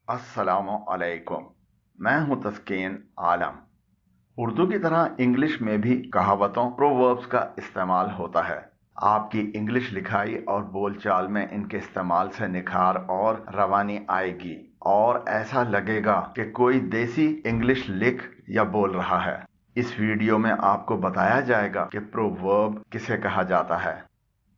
अस्सलामु अलैकुम। मैं हूं तस्कीन आलम। उर्दू की तरह इंग्लिश में भी कहावतों प्रोवर्ब्स का इस्तेमाल होता है। आपकी इंग्लिश लिखाई और बोलचाल में इनके इस्तेमाल से निखार और रवानी आएगी और ऐसा लगेगा कि कोई देसी इंग्लिश लिख या बोल रहा है। इस वीडियो में आपको बताया जाएगा कि प्रोवर्ब किसे कहा जाता है,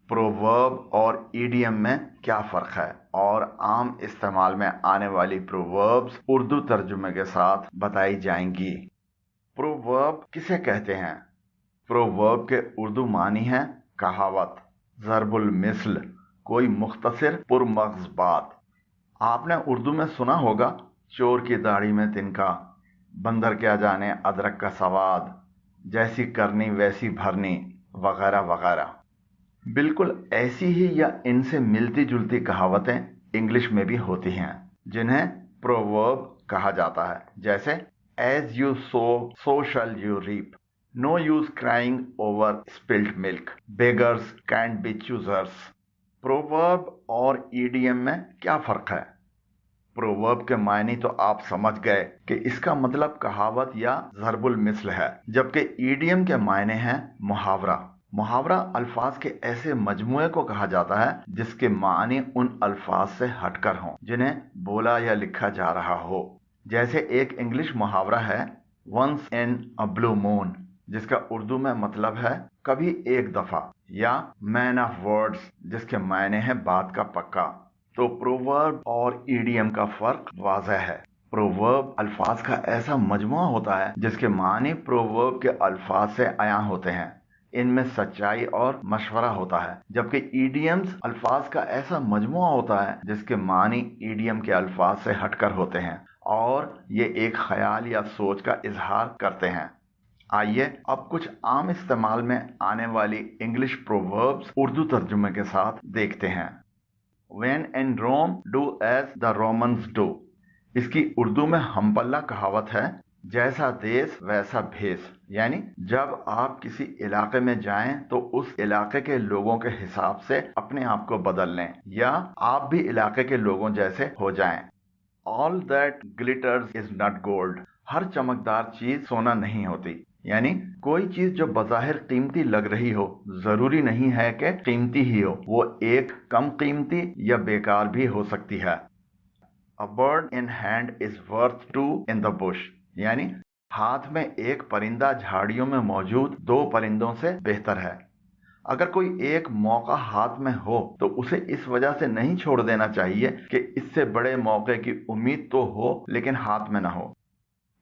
प्रोवर्ब और ईडियम में क्या फ़र्क है और आम इस्तेमाल में आने वाली प्रोवर्ब्स उर्दू तर्जुमे के साथ बताई जाएंगी। प्रोवर्ब किसे कहते हैं? प्रोवर्ब के उर्दू मानी है कहावत, ज़रबुल मिस्ल, कोई मुख्तसर पुरमग़ज़ बात। आपने उर्दू में सुना होगा, चोर की दाढ़ी में तिनका, बंदर क्या जाने अदरक का सवाद, जैसी करनी वैसी भरनी, वगैरह वगैरह। बिल्कुल ऐसी ही या इनसे मिलती जुलती कहावतें इंग्लिश में भी होती हैं जिन्हें प्रोवर्ब कहा जाता है, जैसे as you sow so shall you reap, no use crying over spilled milk, beggars can't be choosers. Proverb और ईडियम में क्या फर्क है? प्रोवर्ब के मायने तो आप समझ गए कि इसका मतलब कहावत या ज़रबुल मिस्ल है, जबकि ईडियम के मायने हैं मुहावरा। मुहावरा अल्फाज के ऐसे मजमूए को कहा जाता है जिसके मानी उन अल्फाज से हटकर हों जिन्हें बोला या लिखा जा रहा हो। जैसे एक इंग्लिश मुहावरा है once in a blue moon, जिसका उर्दू में मतलब है कभी एक दफा, या मैन ऑफ वर्ड्स, जिसके मायने हैं बात का पक्का। तो प्रोवर्ब और ईडियम का फर्क वाज़ह है। प्रोवर्ब अल्फाज का ऐसा मजमुआ होता है जिसके मानी प्रोवर्ब के अल्फाज से अयां होते हैं, इनमें सच्चाई और मशवरा होता है, जबकि ईडियम्स अल्फाज का ऐसा मजमुआ होता है जिसके मानी ईडियम के अल्फाज से हटकर होते हैं और ये एक ख्याल या सोच का इजहार करते हैं। आइए अब कुछ आम इस्तेमाल में आने वाली इंग्लिश प्रोवर्ब्स उर्दू तर्जुमे के साथ देखते हैं। When in Rome, do as the Romans do। इसकी उर्दू में हमपल्ला कहावत है, जैसा देश वैसा भेष, यानी जब आप किसी इलाके में जाएं तो उस इलाके के लोगों के हिसाब से अपने आप को बदल लें या आप भी इलाके के लोगों जैसे हो जाएं। All that glitters is not gold। हर चमकदार चीज सोना नहीं होती, यानी कोई चीज जो बज़ाहिर कीमती लग रही हो जरूरी नहीं है कि कीमती ही हो, वो एक कम कीमती या बेकार भी हो सकती है। A bird in hand is worth two in the bush। यानी हाथ में एक परिंदा झाड़ियों में मौजूद दो परिंदों से बेहतर है। अगर कोई एक मौका हाथ में हो तो उसे इस वजह से नहीं छोड़ देना चाहिए कि इससे बड़े मौके की उम्मीद तो हो लेकिन हाथ में ना हो।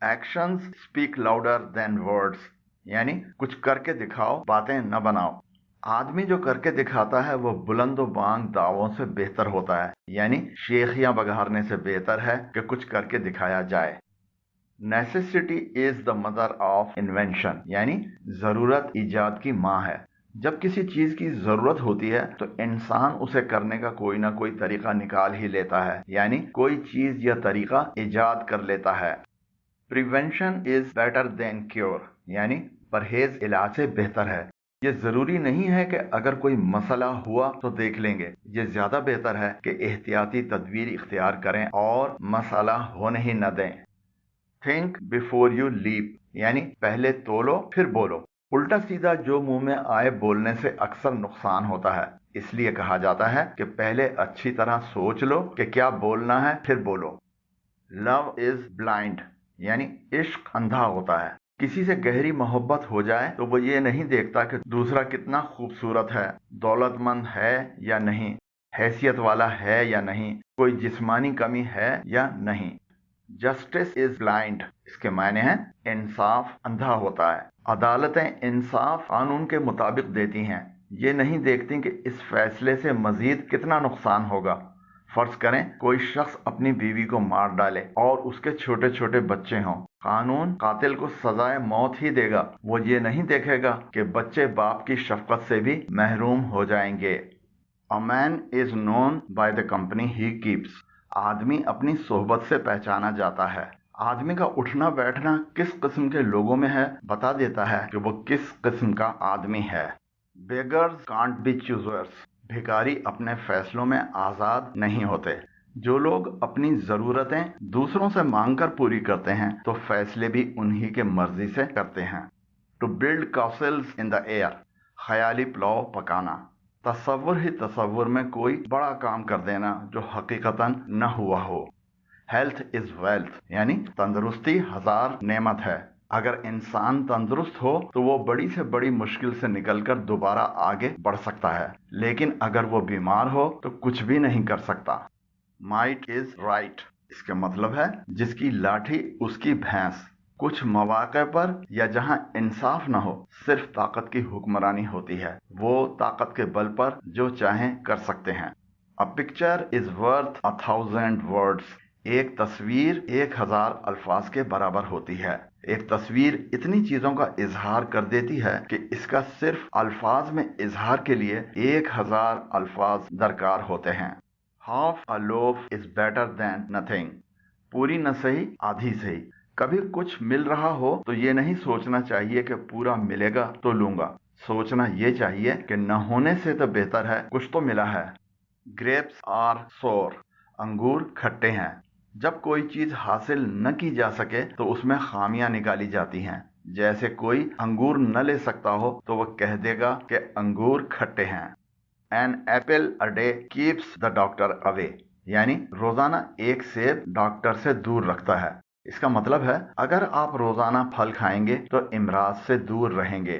Actions speak louder than words. यानी कुछ करके दिखाओ, बातें न बनाओ। आदमी जो करके दिखाता है वो बुलंद बांग दावों से बेहतर होता है, यानी शेखियां बघारने से बेहतर है कि कुछ करके दिखाया जाए। Necessity is the mother of invention. यानी जरूरत इजाद की माँ है। जब किसी चीज की जरूरत होती है तो इंसान उसे करने का कोई ना कोई तरीका निकाल ही लेता है, यानी कोई चीज या तरीका इजाद कर लेता है। Prevention is better than cure. यानी परहेज इलाज से बेहतर है। ये जरूरी नहीं है कि अगर कोई मसला हुआ तो देख लेंगे, ये ज्यादा बेहतर है कि एहतियाती तदबीर इख्तियार करें और मसला होने ही न दें। Think before you leap. यानी पहले तोलो फिर बोलो। उल्टा सीधा जो मुंह में आए बोलने से अक्सर नुकसान होता है, इसलिए कहा जाता है कि पहले अच्छी तरह सोच लो कि क्या बोलना है फिर बोलो। Love is blind. यानी इश्क अंधा होता है। किसी से गहरी मोहब्बत हो जाए तो वो ये नहीं देखता कि दूसरा कितना खूबसूरत है, दौलतमंद है या नहीं, हैसियत वाला है या नहीं, कोई जिस्मानी कमी है या नहीं। जस्टिस इज ब्लाइंड, इसके मायने हैं इंसाफ अंधा होता है। अदालतें इंसाफ कानून के मुताबिक देती हैं, ये नहीं देखती कि इस फैसले से मजीद कितना नुकसान होगा। फर्ज करें कोई शख्स अपनी बीवी को मार डाले और उसके छोटे छोटे बच्चे हों, कानून कातिल को सजाए मौत ही देगा, वो ये नहीं देखेगा कि बच्चे बाप की शफकत से भी महरूम हो जाएंगे। A man is known by the company he keeps. आदमी अपनी सोहबत से पहचाना जाता है। आदमी का उठना बैठना किस किस्म के लोगों में है बता देता है कि वो किस किस्म का आदमी है। Beggars can't be choosers. भिखारी अपने फैसलों में आजाद नहीं होते। जो लोग अपनी जरूरतें दूसरों से मांगकर पूरी करते हैं तो फैसले भी उन्हीं के मर्जी से करते हैं। To build castles in the air, ख्याली पुलाव पकाना। तसव्वुर ही तसव्वुर में कोई बड़ा काम कर देना जो हकीकतन न हुआ हो। हेल्थ इज वेल्थ, यानी तंदुरुस्ती हजार नेमत है। अगर इंसान तंदुरुस्त हो तो वो बड़ी से बड़ी मुश्किल से निकलकर दोबारा आगे बढ़ सकता है, लेकिन अगर वो बीमार हो तो कुछ भी नहीं कर सकता। माइट इज राइट, इसका मतलब है जिसकी लाठी उसकी भैंस। कुछ मौके पर या जहां इंसाफ न हो, सिर्फ ताकत की हुक्मरानी होती है। वो ताकत के बल पर जो चाहें कर सकते हैं। A picture is worth 1,000 words. एक तस्वीर 1,000 अल्फाज के बराबर होती है। एक तस्वीर इतनी चीजों का इजहार कर देती है कि इसका सिर्फ अल्फाज में इजहार के लिए 1,000 अल्फाज दरकार होते हैं। Half a loaf is better than nothing. पूरी न सही आधी सही। कभी कुछ मिल रहा हो तो ये नहीं सोचना चाहिए कि पूरा मिलेगा तो लूंगा। सोचना ये चाहिए कि न होने से तो बेहतर है कुछ तो मिला है। ग्रेप्स आर सोर, अंगूर खट्टे हैं। जब कोई चीज हासिल न की जा सके तो उसमें खामियां निकाली जाती हैं। जैसे कोई अंगूर न ले सकता हो तो वह कह देगा कि अंगूर खट्टे हैं। An apple a day keeps the doctor away, यानी रोजाना एक सेब डॉक्टर से दूर रखता है। इसका मतलब है अगर आप रोजाना फल खाएंगे तो इमराज से दूर रहेंगे।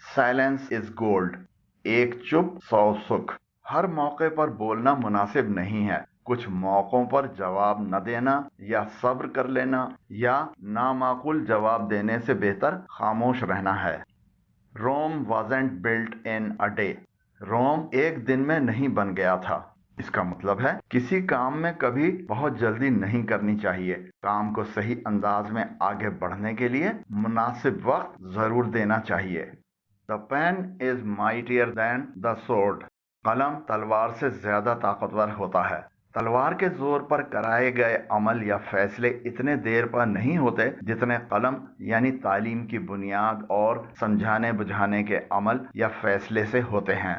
साइलेंस इज गोल्ड, एक चुप 100 सुख। हर मौके पर बोलना मुनासिब नहीं है। कुछ मौकों पर जवाब न देना या सब्र कर लेना या नामाकुल जवाब देने से बेहतर खामोश रहना है। रोम wasn't built in a day, रोम एक दिन में नहीं बन गया था। इसका मतलब है किसी काम में कभी बहुत जल्दी नहीं करनी चाहिए। काम को सही अंदाज में आगे बढ़ने के लिए मुनासिब वक्त जरूर देना चाहिए। The pen is mightier than the sword, कलम तलवार से ज्यादा ताकतवर होता है। तलवार के जोर पर कराए गए अमल या फैसले इतने देर पर नहीं होते जितने कलम यानी तालीम की बुनियाद और समझाने बुझाने के अमल या फैसले से होते हैं।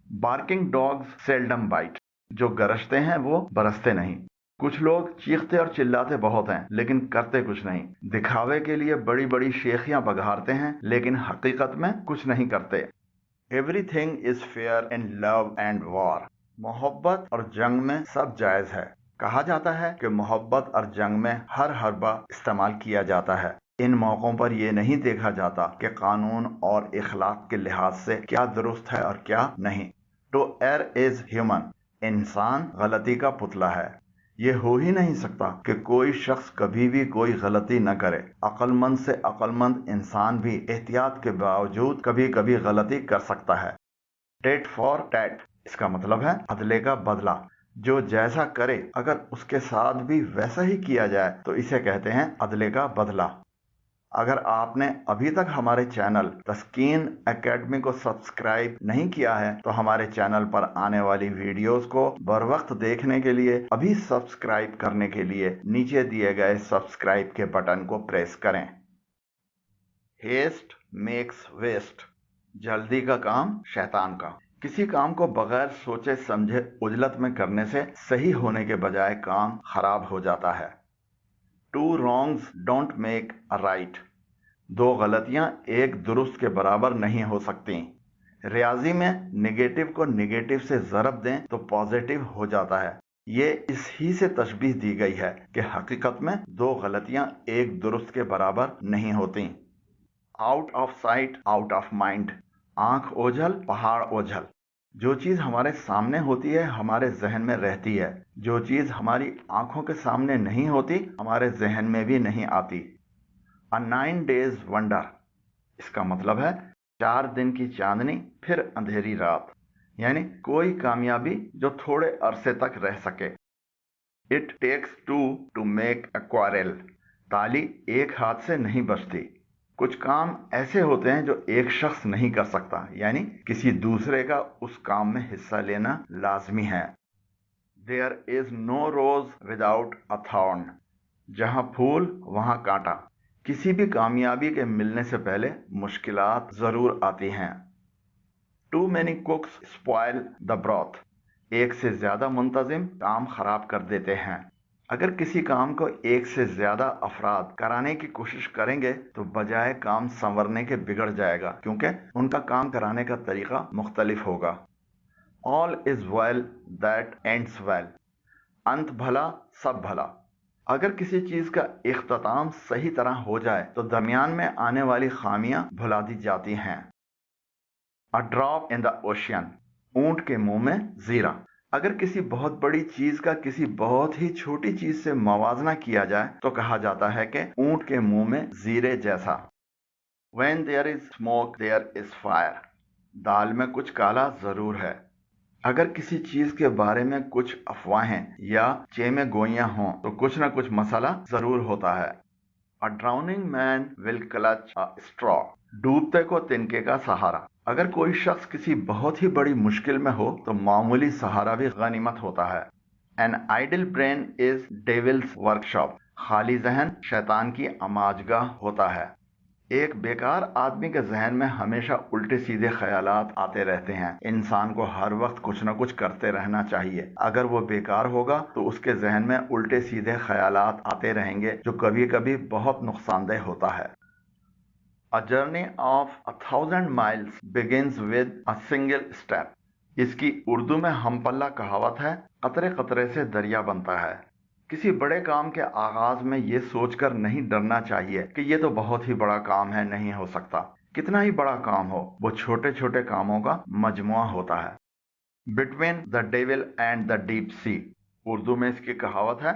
बार्किंग डॉग्स सेल्डम बाइट, जो गरजते हैं वो बरसते नहीं। कुछ लोग चीखते और चिल्लाते बहुत हैं लेकिन करते कुछ नहीं। दिखावे के लिए बड़ी बड़ी शेखियां बघारते हैं लेकिन हकीकत में कुछ नहीं करते। Everything is fair in love and war, मोहब्बत और जंग में सब जायज है। कहा जाता है कि मोहब्बत और जंग में हर हरबा इस्तेमाल किया जाता है। इन मौकों पर यह नहीं देखा जाता कि कानून और इखलाक के लिहाज से क्या दुरुस्त है और क्या नहीं। टू एयर इज ह्यूमन, इंसान गलती का पुतला है। ये हो ही नहीं सकता कि कोई शख्स कभी भी कोई गलती न करे। अक्लमंद से अक्लमंद इंसान भी एहतियात के बावजूद कभी कभी गलती कर सकता है। टेट फॉर टैट, इसका मतलब है अदले का बदला। जो जैसा करे अगर उसके साथ भी वैसा ही किया जाए तो इसे कहते हैं अदले का बदला। अगर आपने अभी तक हमारे चैनल तस्कीन एकेडमी को सब्सक्राइब नहीं किया है तो हमारे चैनल पर आने वाली वीडियोस को बर वक्त देखने के लिए अभी सब्सक्राइब करने के लिए नीचे दिए गए सब्सक्राइब के बटन को प्रेस करें। हेस्ट मेक्स वेस्ट, जल्दी का काम शैतान का। किसी काम को बगैर सोचे समझे उजलत में करने से सही होने के बजाय काम खराब हो जाता है। Two wrongs don't make a right, दो गलतियां एक दुरुस्त के बराबर नहीं हो सकती। रियाजी में निगेटिव को निगेटिव से ज़रब दें तो पॉजिटिव हो जाता है। ये इस ही से तशबीह दी गई है कि हकीकत में दो गलतियां एक दुरुस्त के बराबर नहीं होती। Out of sight out of mind, आंख ओझल पहाड़ ओझल। जो चीज हमारे सामने होती है हमारे जहन में रहती है। जो चीज हमारी आंखों के सामने नहीं होती हमारे जहन में भी नहीं आती। अ 9 days वंडर, इसका मतलब है 4 दिन की चांदनी फिर अंधेरी रात, यानी कोई कामयाबी जो थोड़े अरसे तक रह सके। It takes two to make a quarrel, ताली एक हाथ से नहीं बजती। कुछ काम ऐसे होते हैं जो एक शख्स नहीं कर सकता, यानी किसी दूसरे का उस काम में हिस्सा लेना लाजमी है। There is no rose without a thorn, जहां फूल वहां कांटा। किसी भी कामयाबी के मिलने से पहले मुश्किलात जरूर आती हैं। Too many cooks spoil the broth, ایک سے زیادہ منتظم کام خراب کر دیتے ہیں۔ اگر کسی کام کو ایک سے زیادہ افراد کرانے کی کوشش کریں گے تو بجائے کام سنورنے کے بگڑ جائے گا، کیونکہ ان کا کام کرانے کا طریقہ مختلف ہوگا۔ All is well that ends well۔ انت بھلا سب بھلا۔ اگر کسی چیز کا اختتام صحیح طرح ہو جائے تو درمیان میں آنے والی خامیاں بھلا دی جاتی ہیں۔ A drop in the ocean۔ اونٹ کے منہ میں زیرہ۔ اگر کسی بہت بڑی چیز کا کسی بہت ہی چھوٹی چیز سے موازنہ کیا جائے تو کہا جاتا ہے کہ اونٹ کے منہ میں زیرے جیسا۔ When there is smoke there is fire۔ دال میں کچھ کالا ضرور ہے۔ اگر کسی چیز کے بارے میں کچھ افواہیں یا چیمے گوئیاں ہوں تو کچھ نہ کچھ مسئلہ ضرور ہوتا ہے۔ A drowning man will clutch a straw۔ ڈوبتے کو تنکے کا سہارا۔ اگر کوئی شخص کسی بہت ہی بڑی مشکل میں ہو تو معمولی سہارا بھی غنیمت ہوتا ہے۔ An idle brain is devil's workshop۔ خالی ذہن شیطان کی آماجگاہ ہوتا ہے۔ ایک بیکار آدمی کے ذہن میں ہمیشہ الٹے سیدھے خیالات آتے رہتے ہیں۔ انسان کو ہر وقت کچھ نہ کچھ کرتے رہنا چاہیے۔ اگر وہ بیکار ہوگا تو اس کے ذہن میں الٹے سیدھے خیالات آتے رہیں گے جو کبھی کبھی بہت نقصان دہ ہوتا ہے۔ A journey of 1,000 miles begins with a single step۔ اس کی اردو میں ہم پلہ کہاوت ہے، قطرے قطرے سے دریا بنتا ہے۔ کسی بڑے کام کے آغاز میں یہ سوچ کر نہیں ڈرنا چاہیے کہ یہ تو بہت ہی بڑا کام ہے، نہیں ہو سکتا۔ کتنا ہی بڑا کام ہو، وہ چھوٹے چھوٹے کاموں کا مجموعہ ہوتا ہے۔ Between the devil and the deep sea۔ Urdu میں اس کی کہاوت ہے،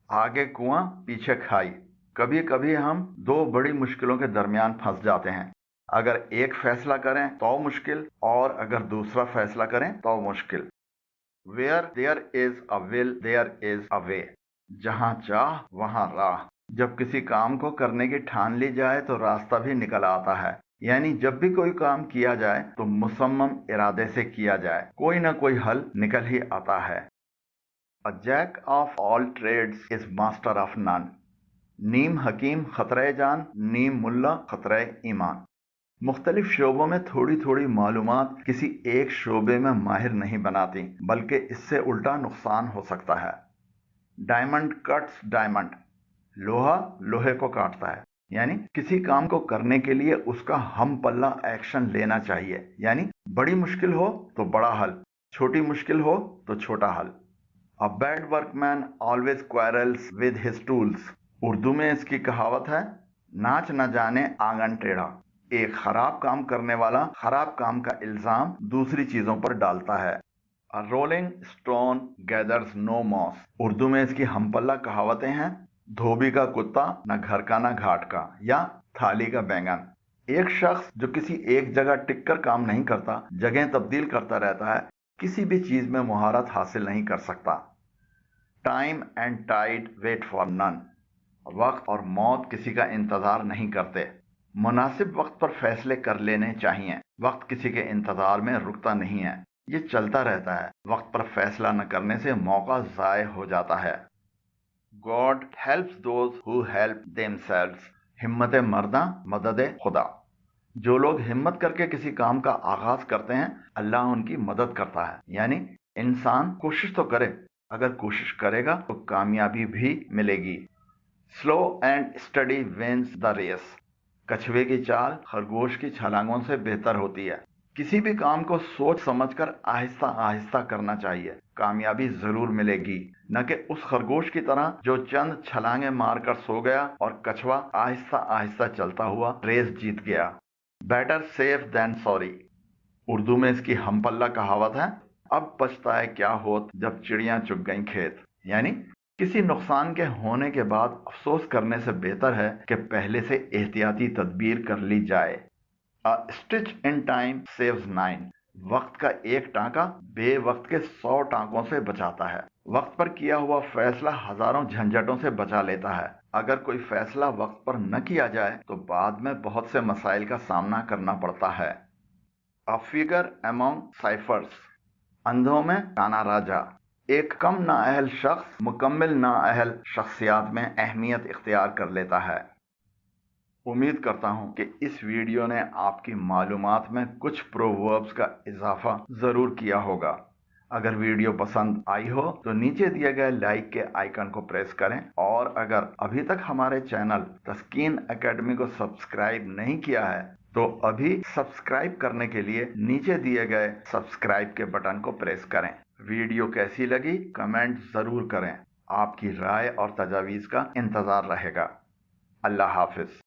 آگے کنواں پیچھے کھائی۔ کبھی کبھی ہم دو بڑی مشکلوں کے درمیان پھنس جاتے ہیں۔ اگر ایک فیصلہ کریں تو مشکل، اور اگر دوسرا فیصلہ کریں تو مشکل۔ Where there is a will there is a way۔ جہاں چاہ وہاں راہ۔ جب کسی کام کو کرنے کی ٹھان لی جائے تو راستہ بھی نکل آتا ہے۔ یعنی جب بھی کوئی کام کیا جائے تو مصمم ارادے سے کیا جائے، کوئی نہ کوئی حل نکل ہی آتا ہے۔ A jack of all trades is master of none۔ نیم حکیم خطرہ جان، نیم ملا خطرہ ایمان۔ مختلف شعبوں میں تھوڑی تھوڑی معلومات کسی ایک شعبے میں ماہر نہیں بناتی، بلکہ اس سے الٹا نقصان ہو سکتا ہے۔ Diamond cuts diamond. لوہا لوہے کو کاٹتا ہے۔ یعنی کسی کام کو کرنے کے لیے اس کا ہم پلہ ایکشن لینا چاہیے، یعنی بڑی مشکل ہو تو بڑا حل، چھوٹی مشکل ہو تو چھوٹا حل۔ A bad workman always quarrels with his tools۔ Urdu میں اس کی کہاوت ہے، ناچ نہ جانے آنگن ٹیڑھا۔ ایک خراب کام کرنے والا خراب کام کا الزام دوسری چیزوں پر ڈالتا ہے۔ A rolling stone gathers no moss۔ Urdu میں اس کی ہم پلہ کہاوتیں ہیں، دھوبی کا کتا نہ گھر کا نہ گھاٹ کا، یا تھالی کا بینگن۔ ایک شخص جو کسی ایک جگہ ٹک کر کام نہیں کرتا، جگہیں تبدیل کرتا رہتا ہے، کسی بھی چیز میں مہارت حاصل نہیں کر سکتا۔ Time and tide wait for none. وقت اور موت کسی کا انتظار نہیں کرتے۔ مناسب وقت پر فیصلے کر لینے چاہیے۔ وقت کسی کے انتظار میں رکتا نہیں ہے، یہ چلتا رہتا ہے۔ وقت پر فیصلہ نہ کرنے سے موقع ضائع ہو جاتا ہے۔ God helps those who help themselves۔ ہمت مرداں مدد خدا۔ جو لوگ ہمت کر کے کسی کام کا آغاز کرتے ہیں، اللہ ان کی مدد کرتا ہے۔ یعنی انسان کوشش تو کرے، اگر کوشش کرے گا تو کامیابی بھی ملے گی۔ Slow and steady wins the race۔ کچھوے کی چال خرگوش کی چھلانگوں سے بہتر ہوتی ہے۔ کسی بھی کام کو سوچ سمجھ کر آہستہ آہستہ کرنا چاہیے، کامیابی ضرور ملے گی، نہ کہ اس خرگوش کی طرح جو چند چھلانگیں مار کر سو گیا اور کچھوا آہستہ آہستہ چلتا ہوا ریس جیت گیا۔ بیٹر سیف دین سوری۔ اردو میں اس کی ہم پلہ کہاوت ہے، اب پچھتائے کیا ہوت جب چڑیاں چگ گئیں کھیت۔ یعنی کسی نقصان کے ہونے کے بعد افسوس کرنے سے بہتر ہے کہ پہلے سے احتیاطی تدبیر کر لی جائے۔ A stitch in time saves nine۔ وقت کا ایک ٹانکا بے وقت کے 100 ٹانکوں سے بچاتا ہے۔ وقت پر کیا ہوا فیصلہ ہزاروں جھنجھٹوں سے بچا لیتا ہے۔ اگر کوئی فیصلہ وقت پر نہ کیا جائے تو بعد میں بہت سے مسائل کا سامنا کرنا پڑتا ہے۔ A figure among ciphers۔ اندھوں میں کانا راجا۔ ایک کم نااہل شخص مکمل نااہل شخصیات میں اہمیت اختیار کر لیتا ہے۔ امید کرتا ہوں کہ اس ویڈیو نے آپ کی معلومات میں کچھ پرووربز کا اضافہ ضرور کیا ہوگا۔ अगर वीडियो पसंद आई हो तो नीचे दिए गए लाइक के आइकन को प्रेस करें, और अगर अभी तक हमारे चैनल तस्कीन एकेडमी को सब्सक्राइब नहीं किया है तो अभी सब्सक्राइब करने के लिए नीचे दिए गए सब्सक्राइब के बटन को प्रेस करें। वीडियो कैसी लगी कमेंट जरूर करें। आपकी राय और तजावीज़ का इंतजार रहेगा। अल्लाह हाफिज।